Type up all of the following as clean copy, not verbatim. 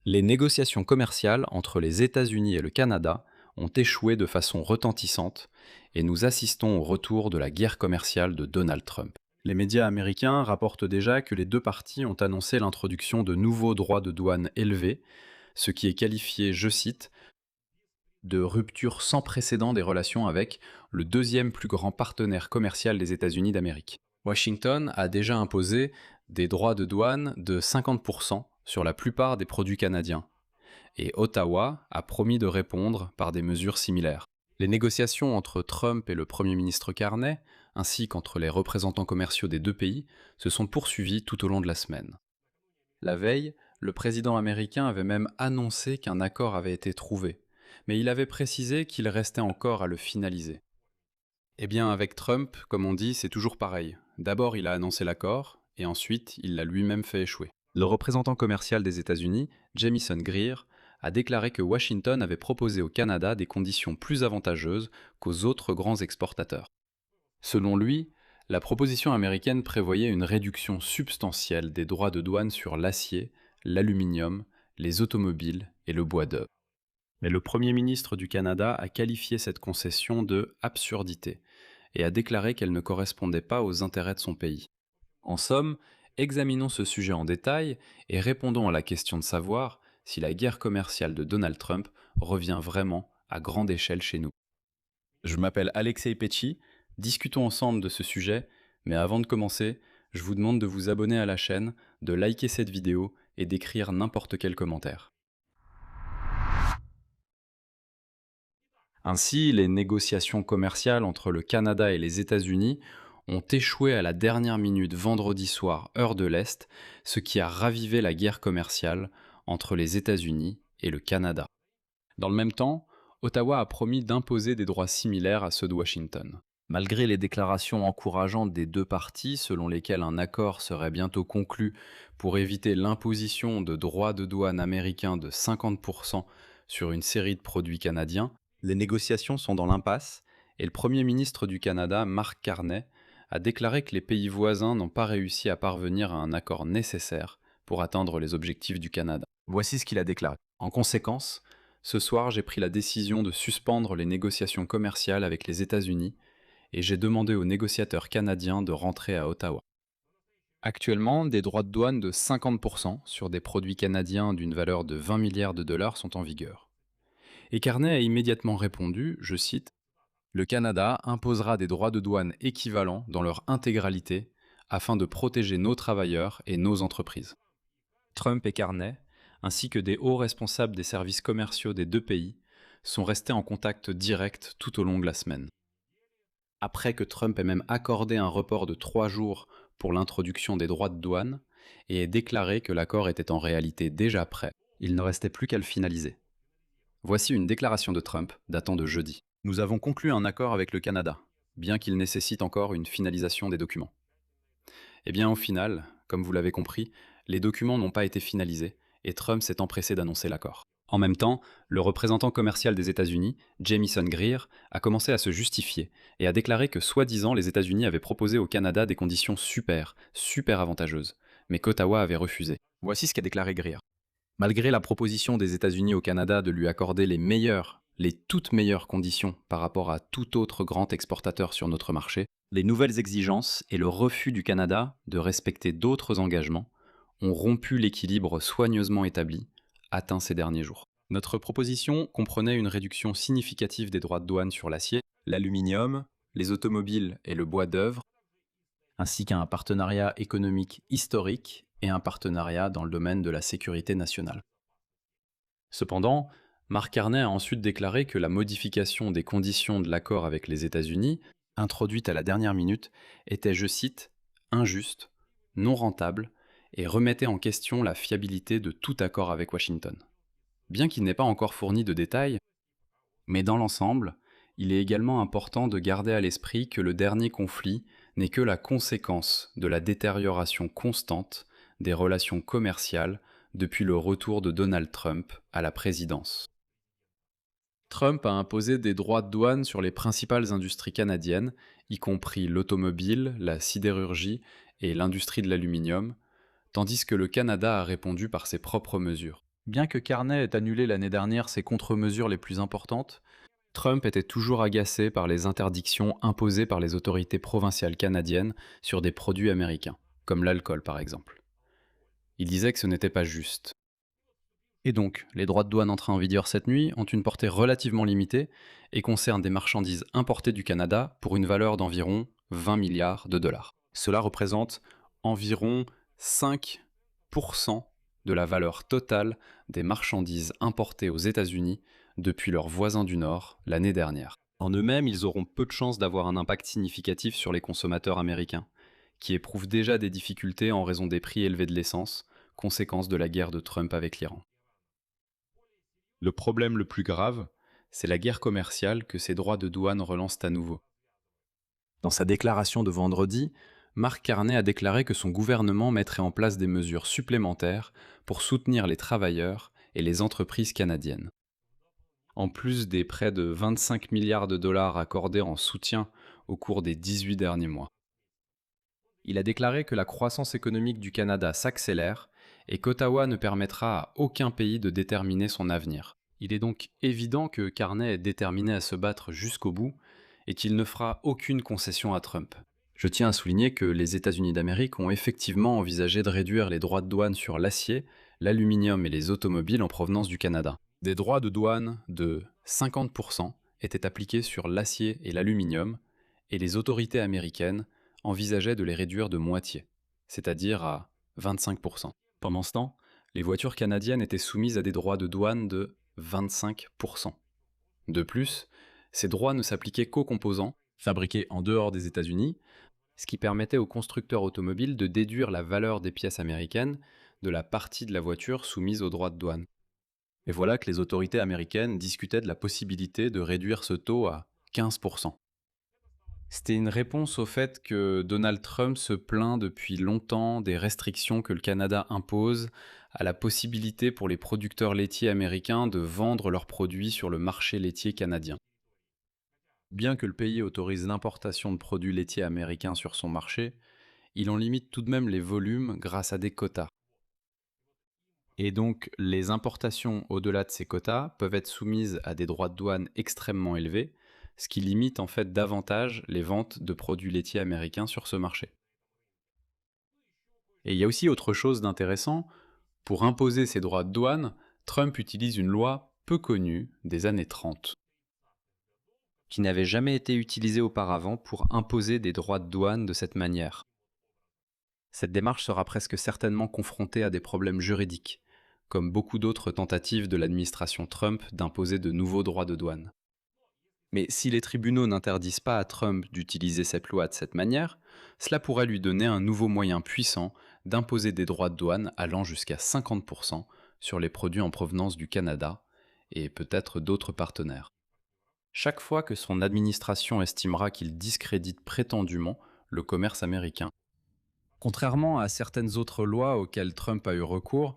Les négociations commerciales entre les États-Unis et le Canada ont échoué de façon retentissante et nous assistons au retour de la guerre commerciale de Donald Trump. Les médias américains rapportent déjà que les deux parties ont annoncé l'introduction de nouveaux droits de douane élevés, ce qui est qualifié, je cite, de rupture sans précédent des relations avec le deuxième plus grand partenaire commercial des États-Unis d'Amérique. Washington a déjà imposé des droits de douane de 50% sur la plupart des produits canadiens, et Ottawa a promis de répondre par des mesures similaires. Les négociations entre Trump et le Premier ministre Carney, ainsi qu'entre les représentants commerciaux des deux pays, se sont poursuivies tout au long de la semaine. La veille, le président américain avait même annoncé qu'un accord avait été trouvé, mais il avait précisé qu'il restait encore à le finaliser. Eh bien, avec Trump, comme on dit, c'est toujours pareil. D'abord, il a annoncé l'accord, et ensuite, il l'a lui-même fait échouer. Le représentant commercial des États-Unis, Jamieson Greer, a déclaré que Washington avait proposé au Canada des conditions plus avantageuses qu'aux autres grands exportateurs. Selon lui, la proposition américaine prévoyait une réduction substantielle des droits de douane sur l'acier, l'aluminium, les automobiles et le bois d'œuvre. Mais le Premier ministre du Canada a qualifié cette concession de « absurdité » et a déclaré qu'elle ne correspondait pas aux intérêts de son pays. En somme, examinons ce sujet en détail et répondons à la question de savoir si la guerre commerciale de Donald Trump revient vraiment à grande échelle chez nous. Je m'appelle Alexei Petchy, discutons ensemble de ce sujet, mais avant de commencer, je vous demande de vous abonner à la chaîne, de liker cette vidéo et d'écrire n'importe quel commentaire. Ainsi, les négociations commerciales entre le Canada et les États-Unis ont échoué à la dernière minute vendredi soir, heure de l'Est, ce qui a ravivé la guerre commerciale entre les États-Unis et le Canada. Dans le même temps, Ottawa a promis d'imposer des droits similaires à ceux de Washington. Malgré les déclarations encourageantes des deux parties, selon lesquelles un accord serait bientôt conclu pour éviter l'imposition de droits de douane américains de 50% sur une série de produits canadiens, les négociations sont dans l'impasse et le Premier ministre du Canada, Mark Carney, a déclaré que les pays voisins n'ont pas réussi à parvenir à un accord nécessaire pour atteindre les objectifs du Canada. Voici ce qu'il a déclaré. En conséquence, ce soir, j'ai pris la décision de suspendre les négociations commerciales avec les États-Unis et j'ai demandé aux négociateurs canadiens de rentrer à Ottawa. Actuellement, des droits de douane de 50% sur des produits canadiens d'une valeur de 20 milliards de dollars sont en vigueur. Et Carney a immédiatement répondu, je cite, le Canada imposera des droits de douane équivalents dans leur intégralité afin de protéger nos travailleurs et nos entreprises. Trump et Carney, ainsi que des hauts responsables des services commerciaux des deux pays, sont restés en contact direct tout au long de la semaine. Après que Trump ait même accordé un report de 3 jours pour l'introduction des droits de douane et ait déclaré que l'accord était en réalité déjà prêt, il ne restait plus qu'à le finaliser. Voici une déclaration de Trump datant de jeudi. Nous avons conclu un accord avec le Canada, bien qu'il nécessite encore une finalisation des documents. Eh bien, au final, comme vous l'avez compris, les documents n'ont pas été finalisés et Trump s'est empressé d'annoncer l'accord. En même temps, le représentant commercial des États-Unis, Jamieson Greer, a commencé à se justifier et a déclaré que soi-disant les États-Unis avaient proposé au Canada des conditions super avantageuses, mais qu'Ottawa avait refusé. Voici ce qu'a déclaré Greer. Malgré la proposition des États-Unis au Canada de lui accorder les toutes meilleures conditions par rapport à tout autre grand exportateur sur notre marché, les nouvelles exigences et le refus du Canada de respecter d'autres engagements ont rompu l'équilibre soigneusement établi, atteint ces derniers jours. Notre proposition comprenait une réduction significative des droits de douane sur l'acier, l'aluminium, les automobiles et le bois d'œuvre, ainsi qu'un partenariat économique historique et un partenariat dans le domaine de la sécurité nationale. Cependant, Mark Carney a ensuite déclaré que la modification des conditions de l'accord avec les États-Unis, introduite à la dernière minute, était, je cite, injuste, non rentable et remettait en question la fiabilité de tout accord avec Washington. Bien qu'il n'ait pas encore fourni de détails, mais dans l'ensemble, il est également important de garder à l'esprit que le dernier conflit n'est que la conséquence de la détérioration constante des relations commerciales depuis le retour de Donald Trump à la présidence. Trump a imposé des droits de douane sur les principales industries canadiennes, y compris l'automobile, la sidérurgie et l'industrie de l'aluminium, tandis que le Canada a répondu par ses propres mesures. Bien que Carney ait annulé l'année dernière ses contre-mesures les plus importantes, Trump était toujours agacé par les interdictions imposées par les autorités provinciales canadiennes sur des produits américains, comme l'alcool par exemple. Il disait que ce n'était pas juste. Et donc, les droits de douane entrés en vigueur cette nuit ont une portée relativement limitée et concernent des marchandises importées du Canada pour une valeur d'environ 20 milliards de dollars. Cela représente environ 5% de la valeur totale des marchandises importées aux États-Unis depuis leurs voisins du Nord l'année dernière. En eux-mêmes, ils auront peu de chances d'avoir un impact significatif sur les consommateurs américains, qui éprouvent déjà des difficultés en raison des prix élevés de l'essence, conséquence de la guerre de Trump avec l'Iran. Le problème le plus grave, c'est la guerre commerciale que ces droits de douane relancent à nouveau. Dans sa déclaration de vendredi, Mark Carney a déclaré que son gouvernement mettrait en place des mesures supplémentaires pour soutenir les travailleurs et les entreprises canadiennes. En plus des près de 25 milliards de dollars accordés en soutien au cours des 18 derniers mois. Il a déclaré que la croissance économique du Canada s'accélère et qu'Ottawa ne permettra à aucun pays de déterminer son avenir. Il est donc évident que Carney est déterminé à se battre jusqu'au bout et qu'il ne fera aucune concession à Trump. Je tiens à souligner que les États-Unis d'Amérique ont effectivement envisagé de réduire les droits de douane sur l'acier, l'aluminium et les automobiles en provenance du Canada. Des droits de douane de 50% étaient appliqués sur l'acier et l'aluminium, et les autorités américaines envisageaient de les réduire de moitié, c'est-à-dire à 25%. Pendant ce temps, les voitures canadiennes étaient soumises à des droits de douane de 25%. De plus, ces droits ne s'appliquaient qu'aux composants fabriqués en dehors des États-Unis, ce qui permettait aux constructeurs automobiles de déduire la valeur des pièces américaines de la partie de la voiture soumise aux droits de douane. Et voilà que les autorités américaines discutaient de la possibilité de réduire ce taux à 15%. C'était une réponse au fait que Donald Trump se plaint depuis longtemps des restrictions que le Canada impose à la possibilité pour les producteurs laitiers américains de vendre leurs produits sur le marché laitier canadien. Bien que le pays autorise l'importation de produits laitiers américains sur son marché, il en limite tout de même les volumes grâce à des quotas. Et donc, les importations au-delà de ces quotas peuvent être soumises à des droits de douane extrêmement élevés, ce qui limite en fait davantage les ventes de produits laitiers américains sur ce marché. Et il y a aussi autre chose d'intéressant, pour imposer ces droits de douane, Trump utilise une loi peu connue des années 30, qui n'avait jamais été utilisée auparavant pour imposer des droits de douane de cette manière. Cette démarche sera presque certainement confrontée à des problèmes juridiques, comme beaucoup d'autres tentatives de l'administration Trump d'imposer de nouveaux droits de douane. Mais si les tribunaux n'interdisent pas à Trump d'utiliser cette loi de cette manière, cela pourrait lui donner un nouveau moyen puissant d'imposer des droits de douane allant jusqu'à 50% sur les produits en provenance du Canada et peut-être d'autres partenaires. Chaque fois que son administration estimera qu'il discrédite prétendument le commerce américain. Contrairement à certaines autres lois auxquelles Trump a eu recours,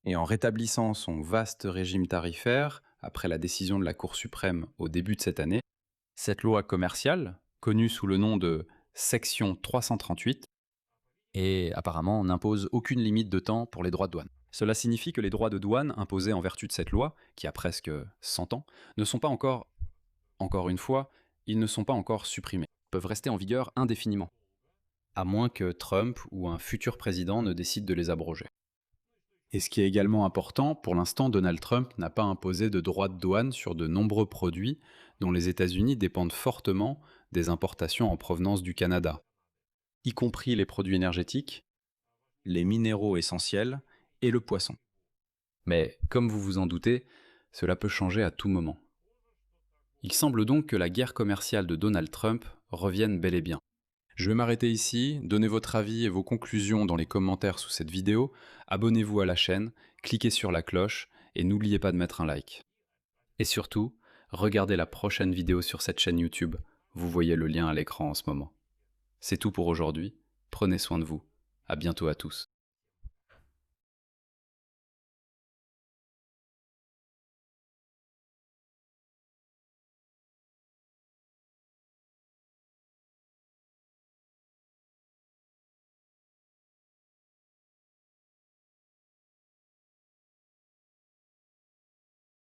et en rétablissant son vaste régime tarifaire après la décision de la Cour suprême au début de cette année, cette loi commerciale, connue sous le nom de Section 338, et apparemment n'impose aucune limite de temps pour les droits de douane. Cela signifie que les droits de douane imposés en vertu de cette loi, qui a presque 100 ans, ne sont pas encore une fois, ils ne sont pas encore supprimés, peuvent rester en vigueur indéfiniment, à moins que Trump ou un futur président ne décide de les abroger. Et ce qui est également important, pour l'instant, Donald Trump n'a pas imposé de droits de douane sur de nombreux produits dont les États-Unis dépendent fortement des importations en provenance du Canada, y compris les produits énergétiques, les minéraux essentiels et le poisson. Mais comme vous vous en doutez, cela peut changer à tout moment. Il semble donc que la guerre commerciale de Donald Trump revienne bel et bien. Je vais m'arrêter ici, donnez votre avis et vos conclusions dans les commentaires sous cette vidéo, abonnez-vous à la chaîne, cliquez sur la cloche et n'oubliez pas de mettre un like. Et surtout, regardez la prochaine vidéo sur cette chaîne YouTube, vous voyez le lien à l'écran en ce moment. C'est tout pour aujourd'hui, prenez soin de vous, à bientôt à tous.